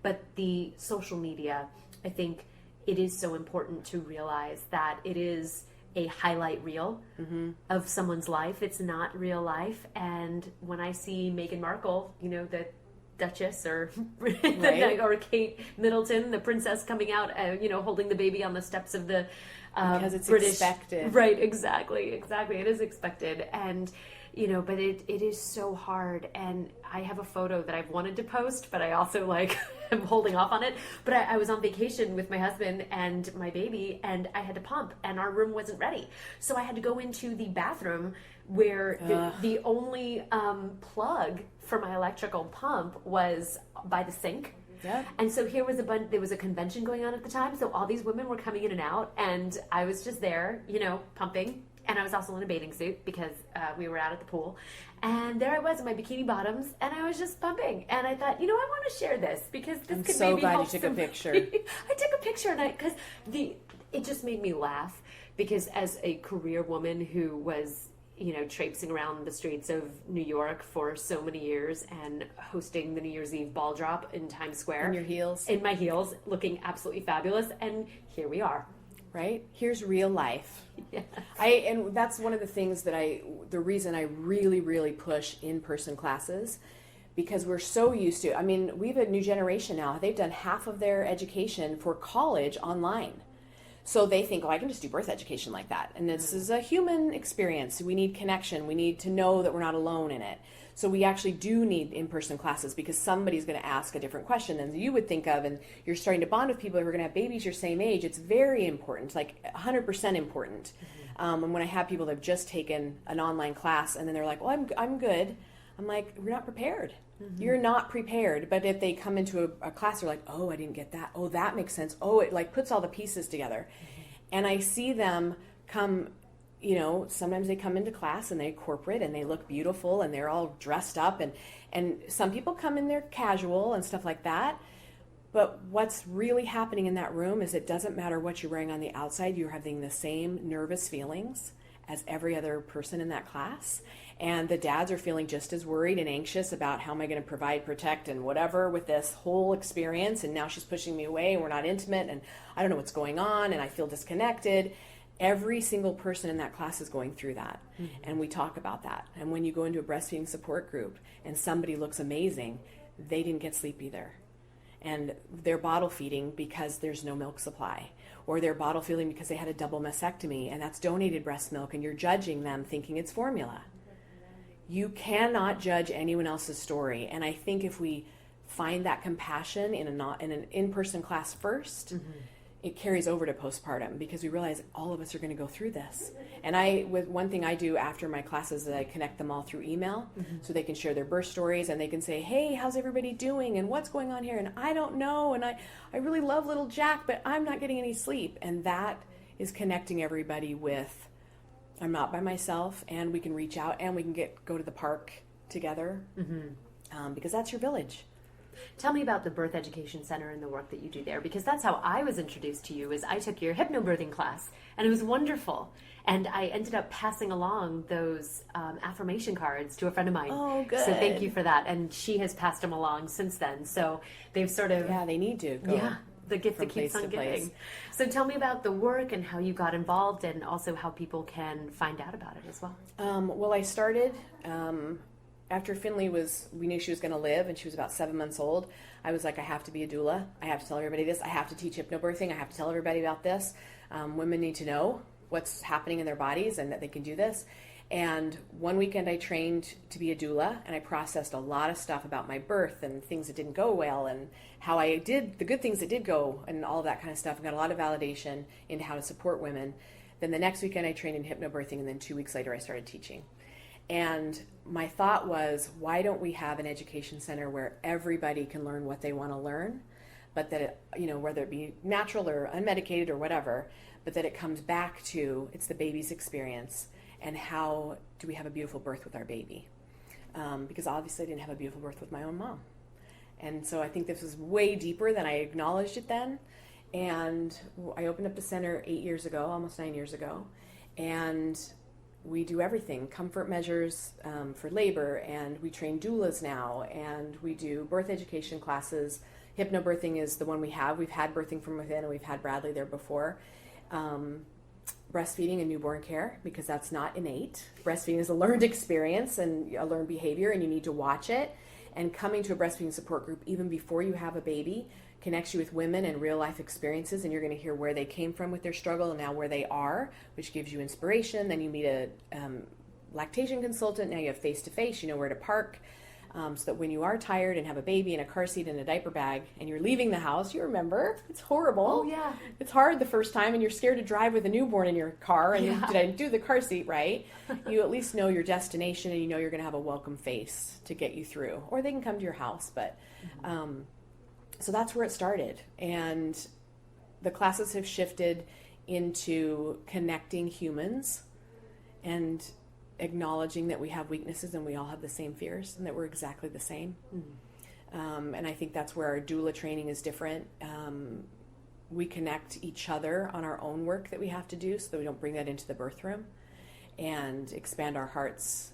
But the social media, I think it is so important to realize that it is a highlight reel of someone's life. It's not real life. And when I see Meghan Markle, the Duchess, or or Kate Middleton, the princess, coming out, holding the baby on the steps of the because it's British, expected, right? Exactly. It is expected, and but it is so hard. And I have a photo that I've wanted to post, but I also I'm holding off on it. But I was on vacation with my husband and my baby, and I had to pump, and our room wasn't ready, so I had to go into the bathroom where the only plug for my electrical pump was by the sink. Yeah. And so here was there was a convention going on at the time, so all these women were coming in and out, and I was just there, pumping. And I was also in a bathing suit because we were out at the pool. And there I was in my bikini bottoms, and I was just pumping. And I thought, I want to share this, because this I'm could so maybe glad help you took a picture. I took a picture, and because it just made me laugh, because as a career woman who was traipsing around the streets of New York for so many years and hosting the New Year's Eve ball drop in Times Square. In your heels. In my heels, looking absolutely fabulous. And here we are. Right? Here's real life. Yes. And that's one of the things that the reason I really, really push in-person classes, because we're so used to, we have a new generation now. They've done half of their education for college online. So they think, I can just do birth education like that. And this is a human experience. We need connection. We need to know that we're not alone in it. So we actually do need in-person classes, because somebody's going to ask a different question than you would think of, and you're starting to bond with people who are going to have babies your same age. It's very important, 100% important. And when I have people that have just taken an online class and then they're like, I'm good. I'm like, we're not prepared. You're not prepared. But if they come into a class, they're like, I didn't get that. Oh, that makes sense. Oh, it puts all the pieces together. And I see them come, sometimes they come into class and they're corporate and they look beautiful and they're all dressed up. And some people come in there casual and stuff like that. But what's really happening in that room is it doesn't matter what you're wearing on the outside. You're having the same nervous feelings as every other person in that class. And the dads are feeling just as worried and anxious about how am I going to provide, protect, and whatever with this whole experience. And now she's pushing me away and we're not intimate and I don't know what's going on and I feel disconnected. Every single person in that class is going through that. And we talk about that. And when you go into a breastfeeding support group and somebody looks amazing, they didn't get sleep either. And they're bottle feeding because there's no milk supply. Or they're bottle feeding because they had a double mastectomy and that's donated breast milk and you're judging them thinking it's formula. You cannot judge anyone else's story. And I think if we find that compassion in an in-person class first, it carries over to postpartum, because we realize all of us are going to go through this. And one thing I do after my classes is I connect them all through email so they can share their birth stories and they can say, hey, how's everybody doing? And what's going on here? And I don't know. And I really love little Jack, but I'm not getting any sleep. And that is connecting everybody with, I'm not by myself, and we can reach out and we can go to the park together because that's your village. Tell me about the Birth Education Center and the work that you do there, because that's how I was introduced to you. Is I took your hypnobirthing class, and it was wonderful. And I ended up passing along those affirmation cards to a friend of mine. Oh, good. So thank you for that. And she has passed them along since then. So they've sort of... Yeah, they need to go. Yeah, the gift that keeps on giving. So tell me about the work and how you got involved, and also how people can find out about it as well. Well, I started... After Finley we knew she was going to live and she was about 7 months old, I was like, I have to be a doula. I have to tell everybody this. I have to teach hypnobirthing. I have to tell everybody about this. Women need to know what's happening in their bodies and that they can do this. And one weekend I trained to be a doula, and I processed a lot of stuff about my birth and things that didn't go well and how I did the good things that did go and all of that kind of stuff, and got a lot of validation into how to support women. Then the next weekend I trained in hypnobirthing, and then 2 weeks later I started teaching. And my thought was, why don't we have an education center where everybody can learn what they want to learn, but that it, whether it be natural or unmedicated or whatever, but that it comes back to it's the baby's experience and how do we have a beautiful birth with our baby? Because obviously I didn't have a beautiful birth with my own mom. And so I think this was way deeper than I acknowledged it then. And I opened up the center 8 years ago, almost 9 years ago. And we do everything, comfort measures for labor, and we train doulas now, and we do birth education classes. Hypnobirthing is the one we have. We've had birthing from within, and we've had Bradley there before. Breastfeeding and newborn care, because that's not innate. Breastfeeding is a learned experience and a learned behavior, and you need to watch it. And coming to a breastfeeding support group even before you have a baby connects you with women and real life experiences, and you're going to hear where they came from with their struggle and now where they are, which gives you inspiration. Then you meet a lactation consultant. Now you have face-to-face, you know where to park, so that when you are tired and have a baby in a car seat and a diaper bag and you're leaving the house, you remember, it's horrible. Oh, yeah. It's hard the first time and you're scared to drive with a newborn in your car and did I do the car seat right? You at least know your destination and you know you're going to have a welcome face to get you through. Or they can come to your house, but... so that's where it started. And the classes have shifted into connecting humans and acknowledging that we have weaknesses and we all have the same fears and that we're exactly the same. And I think that's where our doula training is different. We connect each other on our own work that we have to do so that we don't bring that into the birth room, and expand our hearts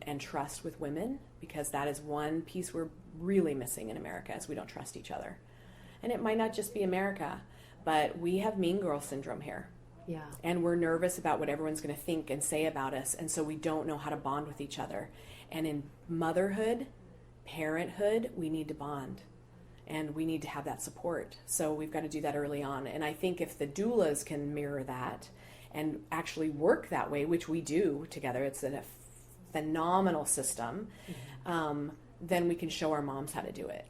and trust with women, because that is one piece we're really missing in America, is we don't trust each other. And it might not just be America, but we have mean girl syndrome here. Yeah. And we're nervous about what everyone's going to think and say about us, and so we don't know how to bond with each other. And in motherhood, parenthood, we need to bond. And we need to have that support. So we've got to do that early on. And I think if the doulas can mirror that and actually work that way, which we do together, it's a phenomenal system, then we can show our moms how to do it.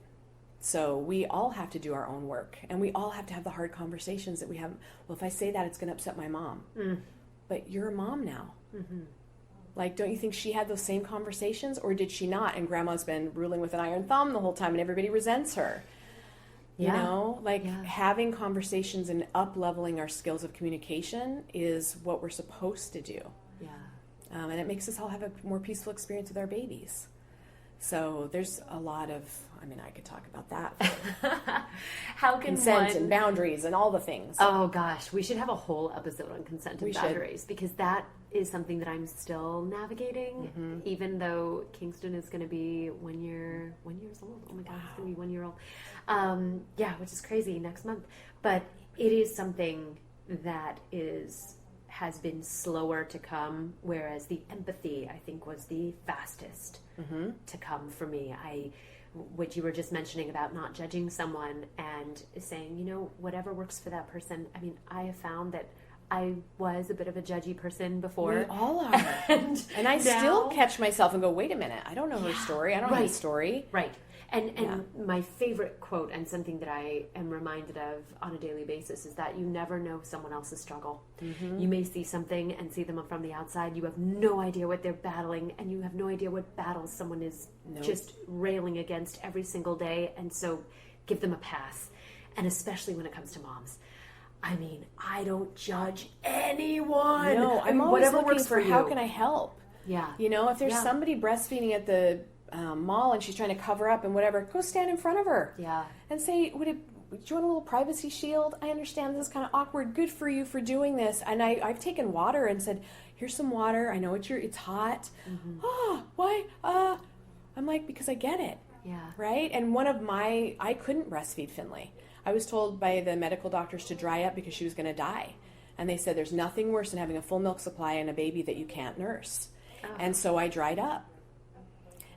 So we all have to do our own work, and we all have to have the hard conversations that we have. Well, if I say that, it's going to upset my mom. But you're a mom now. Like, don't you think she had those same conversations, or did she not? And grandma's been ruling with an iron thumb the whole time, and everybody resents her. You know, like having conversations and up-leveling our skills of communication is what we're supposed to do. Yeah. And it makes us all have a more peaceful experience with our babies. So there's a lot of, I could talk about that. How can consent and boundaries and all the things. Oh gosh, we should have a whole episode on consent and boundaries, because that is something that I'm still navigating, even though Kingston is going to be 1 years old. Oh my God, it's going to be 1 year old. Which is crazy, next month. But it is something that has been slower to come, whereas the empathy, I think, was the fastest to come for me. What you were just mentioning about not judging someone and saying, whatever works for that person. I have found that I was a bit of a judgy person before. We all are. and I still catch myself and go, wait a minute, I don't know her story. I don't know his story. Right. And my favorite quote, and something that I am reminded of on a daily basis, is that you never know someone else's struggle. You may see something and see them from the outside. You have no idea what they're battling, and you have no idea what battles someone is just railing against every single day. And so give them a pass. And especially when it comes to moms. I don't judge anyone. No, I'm always looking for how can I help? Yeah. If there's somebody breastfeeding at the mall and she's trying to cover up and whatever, go stand in front of her. Yeah. And say, do you want a little privacy shield? I understand this is kind of awkward. Good for you for doing this. And I've taken water and said, here's some water. I know it's hot. Oh, why? I'm like, because I get it. Yeah. Right? And I couldn't breastfeed Finley. I was told by the medical doctors to dry up because she was going to die. And they said there's nothing worse than having a full milk supply and a baby that you can't nurse. Oh. And so I dried up.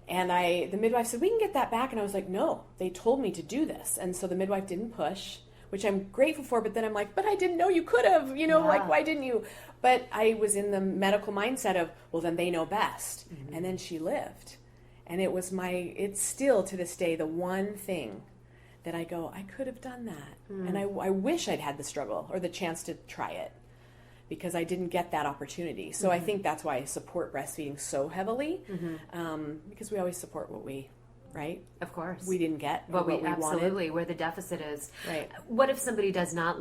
And the midwife said, we can get that back. And I was like, no, they told me to do this. And so the midwife didn't push, which I'm grateful for. But then I'm like, but I didn't know you could have, like, why didn't you? But I was in the medical mindset of, well, then they know best. And then she lived. And it's still to this day, the one thing that I go, I could have done that. And I wish I'd had the struggle or the chance to try it. because I didn't get that opportunity. So I think that's why I support breastfeeding so heavily, because we always support what we, right? Of course. We didn't get what we wanted. where the deficit is. Right. What if somebody is not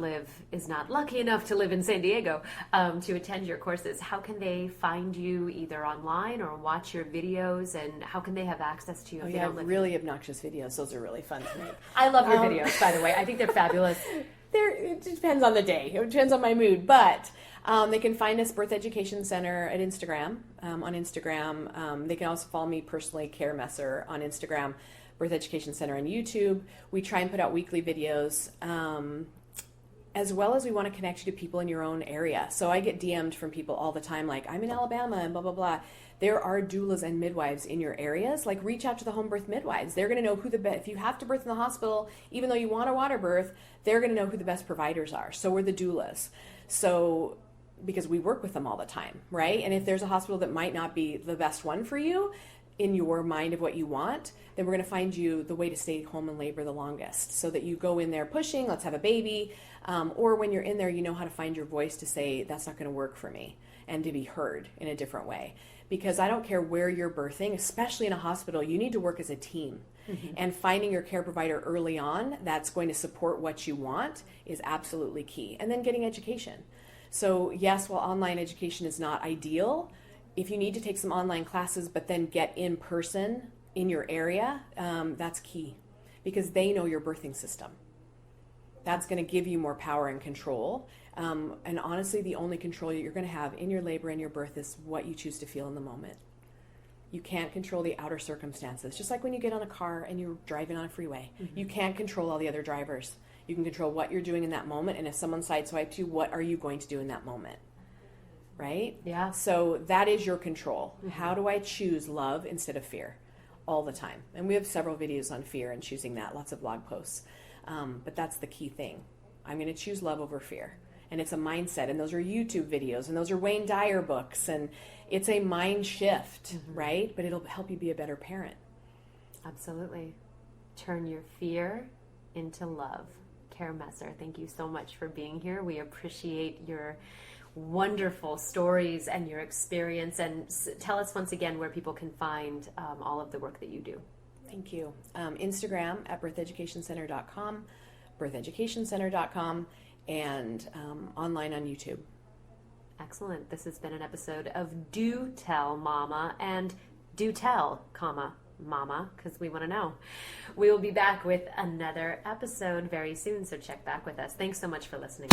lucky enough to live in San Diego to attend your courses? How can they find you either online or watch your videos, and how can they have access to you if they don't live really obnoxious videos. Those are really fun to make. I love your videos, by the way. I think they're fabulous. It depends on the day. It depends on my mood, but they can find us Birth Education Center at Instagram. On Instagram, they can also follow me personally, Care Messer, on Instagram, Birth Education Center on YouTube. We try and put out weekly videos, as well as we want to connect you to people in your own area. So I get DM'd from people all the time, like, I'm in Alabama and blah, blah, blah. There are doulas and midwives in your areas. Like, reach out to the home birth midwives. They're going to know who if you have to birth in the hospital, even though you want a water birth, they're going to know who the best providers are. So we're the doulas. So, because we work with them all the time, right? And if there's a hospital that might not be the best one for you in your mind of what you want, then we're going to find you the way to stay home and labor the longest, so that you go in there pushing, let's have a baby, or when you're in there, you know how to find your voice to say, that's not going to work for me, and to be heard in a different way. Because I don't care where you're birthing, especially in a hospital, you need to work as a team. And finding your care provider early on that's going to support what you want is absolutely key. And then getting education. So yes, while online education is not ideal, if you need to take some online classes but then get in person in your area, that's key, because they know your birthing system. That's going to give you more power and control. And honestly, the only control you're going to have in your labor and your birth is what you choose to feel in the moment. You can't control the outer circumstances. Just like when you get on a car and you're driving on a freeway, you can't control all the other drivers. You can control what you're doing in that moment, and if someone sideswipes you, what are you going to do in that moment? Right? Yeah. So that is your control. How do I choose love instead of fear? All the time. And we have several videos on fear and choosing that, lots of blog posts. But that's the key thing. I'm going to choose love over fear. And it's a mindset, and those are YouTube videos, and those are Wayne Dyer books, and it's a mind shift, right? But it'll help you be a better parent. Absolutely. Turn your fear into love. Care Messer, thank you so much for being here. We appreciate your wonderful stories and your experience, and tell us once again where people can find all of the work that you do. Thank you. Instagram at birtheducationcenter.com, birtheducationcenter.com, and online on YouTube. Excellent. This has been an episode of Do Tell Mama, and do tell, Mama, because we want to know. We will be back with another episode very soon, so check back with us. Thanks so much for listening.